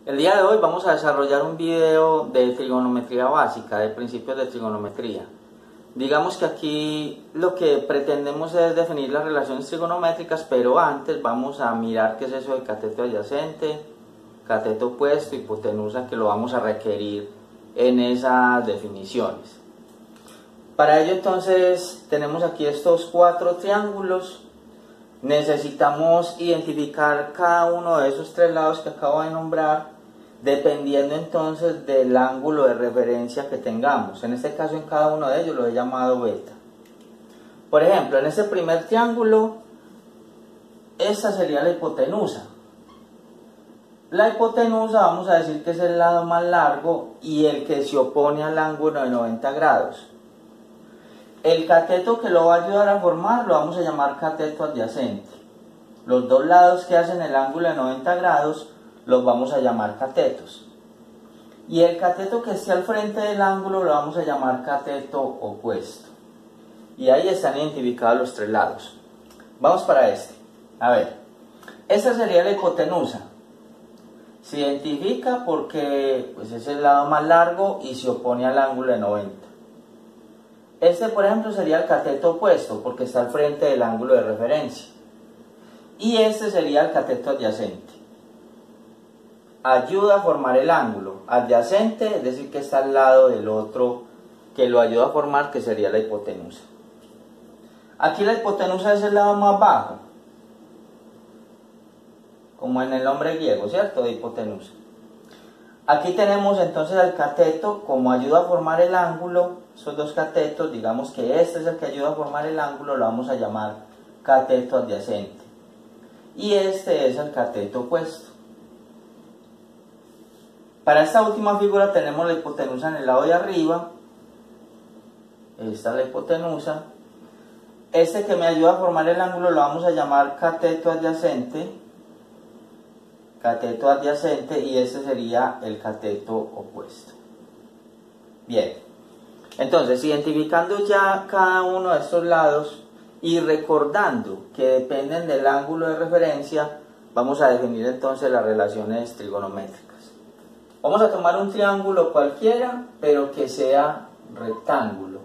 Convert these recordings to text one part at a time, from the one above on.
El día de hoy vamos a desarrollar un video de trigonometría básica, de principios de trigonometría. Digamos que aquí lo que pretendemos es definir las relaciones trigonométricas, pero antes vamos a mirar qué es eso de cateto adyacente, cateto opuesto, hipotenusa, que lo vamos a requerir en esas definiciones. Para ello entonces tenemos aquí estos 4 triángulos. Necesitamos identificar cada uno de esos 3 lados que acabo de nombrar, dependiendo entonces del ángulo de referencia que tengamos. En este caso, en cada uno de ellos lo he llamado beta. Por ejemplo, en este primer triángulo, esta sería la hipotenusa. La hipotenusa vamos a decir que es el lado más largo y el que se opone al ángulo de 90 grados. El cateto que lo va a ayudar a formar lo vamos a llamar cateto adyacente. Los 2 lados que hacen el ángulo de 90 grados los vamos a llamar catetos. Y el cateto que esté al frente del ángulo lo vamos a llamar cateto opuesto. Y ahí están identificados los 3 lados. Vamos para este. A ver, esta sería la hipotenusa. Se identifica porque pues, es el lado más largo y se opone al ángulo de 90. Este, por ejemplo, sería el cateto opuesto porque está al frente del ángulo de referencia. Y este sería el cateto adyacente. Ayuda a formar el ángulo adyacente, es decir, que está al lado del otro que lo ayuda a formar, que sería la hipotenusa. Aquí la hipotenusa es el lado más bajo, como en el nombre griego, ¿cierto? De hipotenusa. Aquí tenemos entonces el cateto como ayuda a formar el ángulo. Esos 2 catetos, digamos que este es el que ayuda a formar el ángulo, lo vamos a llamar cateto adyacente. Y este es el cateto opuesto. Para esta última figura tenemos la hipotenusa en el lado de arriba. Esta es la hipotenusa. Este que me ayuda a formar el ángulo lo vamos a llamar cateto adyacente. Cateto adyacente, y este sería el cateto opuesto. Bien, entonces identificando ya cada uno de estos lados y recordando que dependen del ángulo de referencia, vamos a definir entonces las relaciones trigonométricas. Vamos a tomar un triángulo cualquiera, pero que sea rectángulo.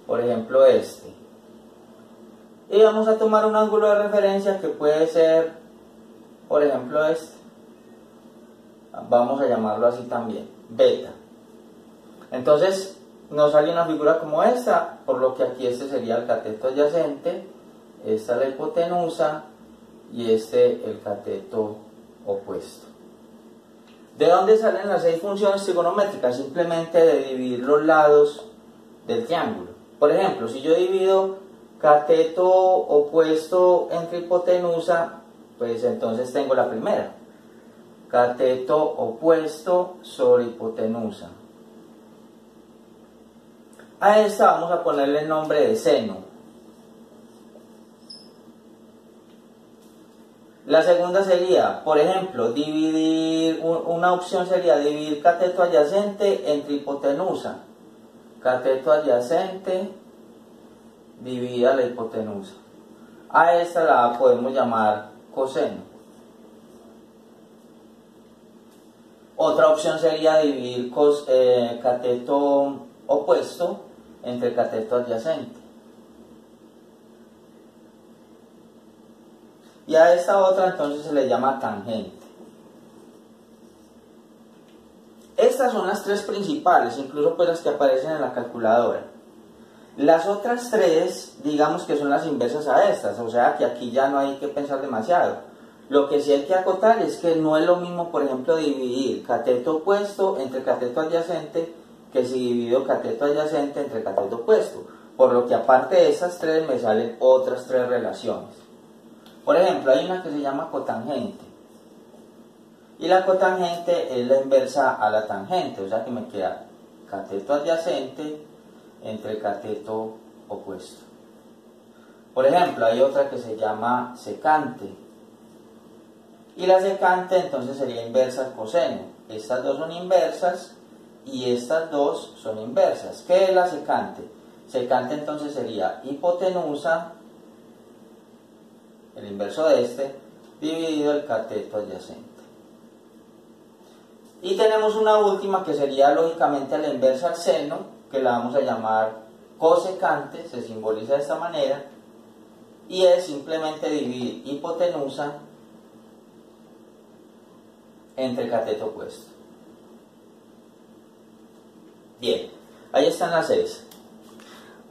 Por ejemplo este. Y vamos a tomar un ángulo de referencia que puede ser, por ejemplo este. Vamos a llamarlo así también, beta. Entonces nos sale una figura como esta, por lo que aquí este sería el cateto adyacente, esta es la hipotenusa y este el cateto opuesto. ¿De dónde salen las 6 funciones trigonométricas? Simplemente de dividir los lados del triángulo. Por ejemplo, si yo divido cateto opuesto entre hipotenusa, pues entonces tengo la primera. Cateto opuesto sobre hipotenusa. A esta vamos a ponerle el nombre de seno. La segunda sería, por ejemplo, una opción sería dividir cateto adyacente entre hipotenusa. Cateto adyacente dividida la hipotenusa. A esta la podemos llamar coseno. Otra opción sería dividir cateto opuesto entre cateto adyacente. Y a esta otra entonces se le llama tangente. Estas son las 3 principales, incluso pues las que aparecen en la calculadora. Las otras 3, digamos que son las inversas a estas, o sea que aquí ya no hay que pensar demasiado. Lo que sí hay que acotar es que no es lo mismo, por ejemplo, dividir cateto opuesto entre cateto adyacente que si divido cateto adyacente entre cateto opuesto. Por lo que aparte de esas 3 me salen otras 3 relaciones. Por ejemplo, hay una que se llama cotangente. Y la cotangente es la inversa a la tangente, o sea que me queda cateto adyacente entre cateto opuesto. Por ejemplo, hay otra que se llama secante. Y la secante entonces sería inversa al coseno. Estas 2 son inversas y estas 2 son inversas. ¿Qué es la secante? Secante entonces sería hipotenusa, el inverso de este, dividido el cateto adyacente. Y tenemos una última que sería lógicamente la inversa al seno, que la vamos a llamar cosecante, se simboliza de esta manera, y es simplemente dividir hipotenusa entre cateto opuesto. Bien, ahí están las 6.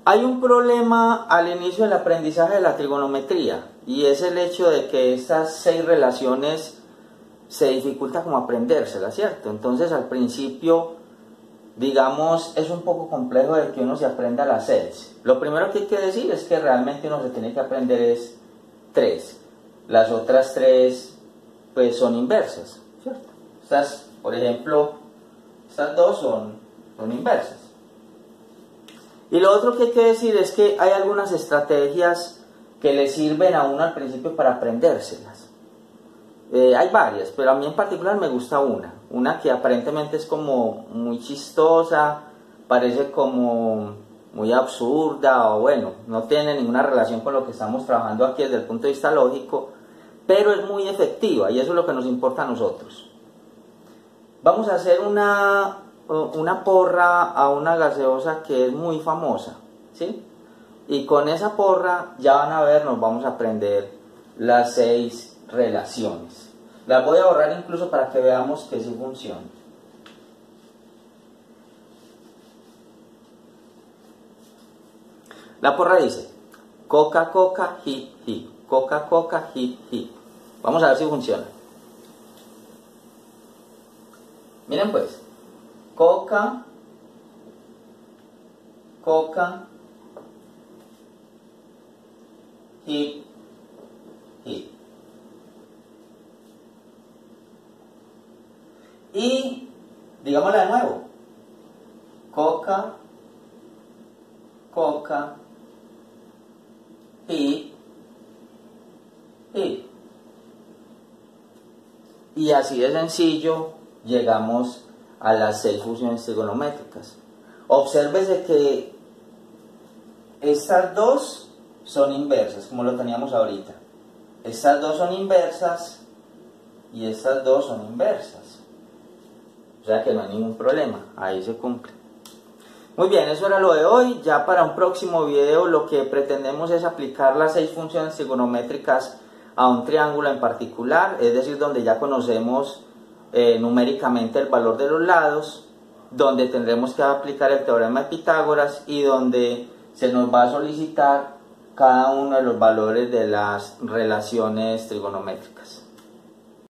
Hay un problema al inicio del aprendizaje de la trigonometría, y es el hecho de que estas 6 relaciones se dificulta como aprendérselas, ¿cierto? Entonces al principio, digamos, es un poco complejo de que uno se aprenda las 6. Lo primero que hay que decir es que realmente uno se tiene que aprender es 3. Las otras 3 pues son inversas, ¿cierto? Estas, por ejemplo, estas 2 son inversas. Y lo otro que hay que decir es que hay algunas estrategias que le sirven a uno al principio para aprendérselas. Hay varias, pero a mí en particular me gusta una que aparentemente es como muy chistosa, parece como muy absurda, o bueno, no tiene ninguna relación con lo que estamos trabajando aquí desde el punto de vista lógico, pero es muy efectiva y eso es lo que nos importa a nosotros. Vamos a hacer una porra a una gaseosa que es muy famosa, ¿sí? Y con esa porra ya van a ver, nos vamos a aprender las 6 relaciones. Las voy a borrar incluso para que veamos que sí funciona. La porra dice coca, coca, hit, hit. Coca, coca, hit, hit. Vamos a ver si funciona. Miren pues. Coca, coca, hit, hit. Y digámosla de nuevo. Coca, coca, hit, hit. Y así de sencillo llegamos a las 6 funciones trigonométricas. Obsérvese que estas 2 son inversas, como lo teníamos ahorita. Estas 2 son inversas y estas 2 son inversas. O sea que no hay ningún problema, ahí se cumple. Muy bien, eso era lo de hoy. Ya para un próximo video lo que pretendemos es aplicar las 6 funciones trigonométricas a un triángulo en particular, es decir, donde ya conocemos numéricamente el valor de los lados, donde tendremos que aplicar el teorema de Pitágoras y donde se nos va a solicitar cada uno de los valores de las relaciones trigonométricas.